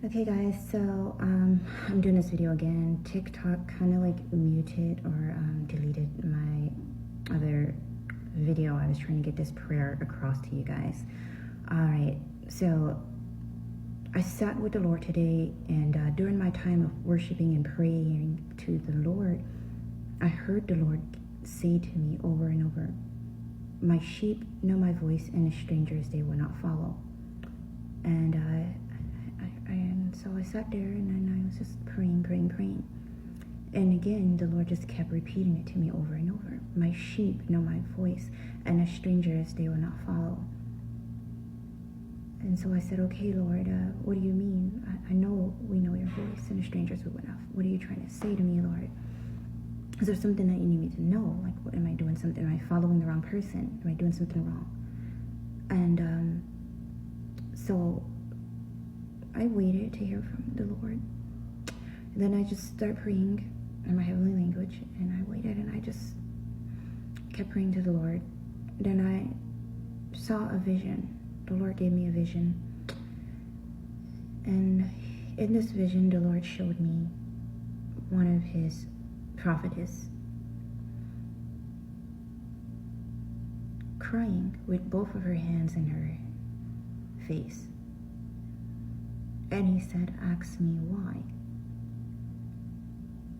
Okay guys, so I'm doing this video again. TikTok kind of like muted or deleted my other video. I was trying to get this prayer across to you guys. Alright, so I sat with the Lord today, and during my time of worshiping and praying to the Lord, I heard the Lord say to me over and over, "My sheep know my voice, and strangers they will not follow." And so I sat there and then I was just praying. And again, the Lord just kept repeating it to me over and over. "My sheep know my voice, and as strangers they will not follow." And so I said, "Okay, Lord, what do you mean? I know we know your voice, and as strangers we will not. What are you trying to say to me, Lord? Is there something that you need me to know? Like, what am I doing something? Am I following the wrong person? Am I doing something wrong?" And so I waited to hear from the Lord. Then I just started praying in my heavenly language, and I waited and I just kept praying to the Lord. Then I saw a vision. The Lord gave me a vision. And in this vision, the Lord showed me one of his prophetess crying with both of her hands in her face. And he said, "Ask me why."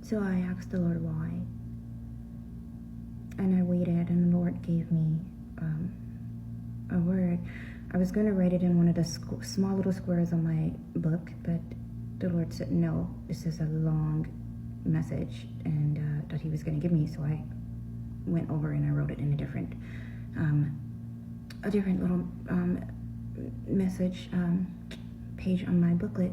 So I asked the Lord why. And I waited, and the Lord gave me a word. I was going to write it in one of the small little squares on my book, but the Lord said, "No, this is a long message," and that he was going to give me. So I went over and I wrote it in a different little message page on my booklet.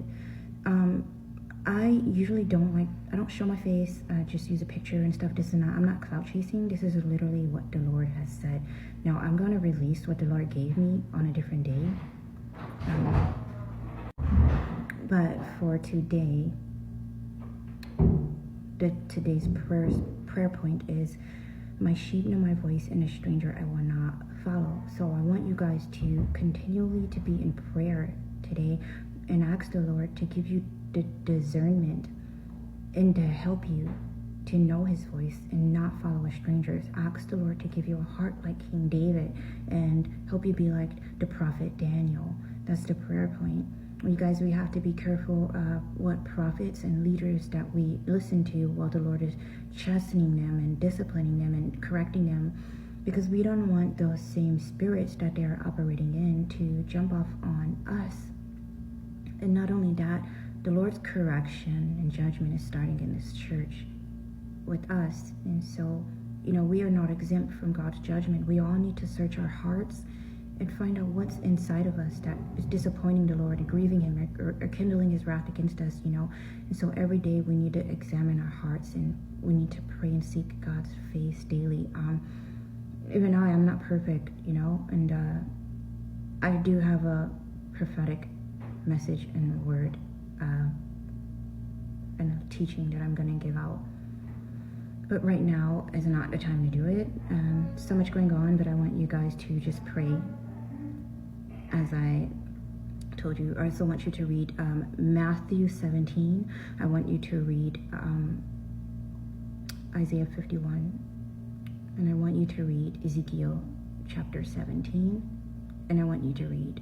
I usually I don't show my face, just use a picture and stuff. I'm not clout chasing. This is literally what the Lord has said. Now I'm going to release what the Lord gave me on a different day. But for today, today's prayer point is, "My sheep know my voice, and a stranger I will not follow." So I want you guys to continually to be in prayer today and ask the Lord to give you the discernment and to help you to know his voice and not follow strangers. Ask the Lord to give you a heart like King David and help you be like the prophet Daniel. That's the prayer point. You guys, we have to be careful what prophets and leaders that we listen to while the Lord is chastening them and disciplining them and correcting them, because we don't want those same spirits that they're operating in to jump off on us. And not only that, the Lord's correction and judgment is starting in this church with us. And so, we are not exempt from God's judgment. We all need to search our hearts and find out what's inside of us that is disappointing the Lord and grieving him or kindling his wrath against us, And so every day we need to examine our hearts, and we need to pray and seek God's face daily. Even I am not perfect, and I do have a prophetic message and a word and a teaching that I'm going to give out. But right now is not the time to do it. So much going on, but I want you guys to just pray. As I told you, I also want you to read Matthew 17. I want you to read Isaiah 51. And I want you to read Ezekiel chapter 17. And I want you to read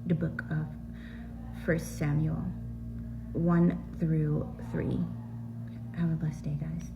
the book of 1 Samuel 1 through 3. Have a blessed day, guys.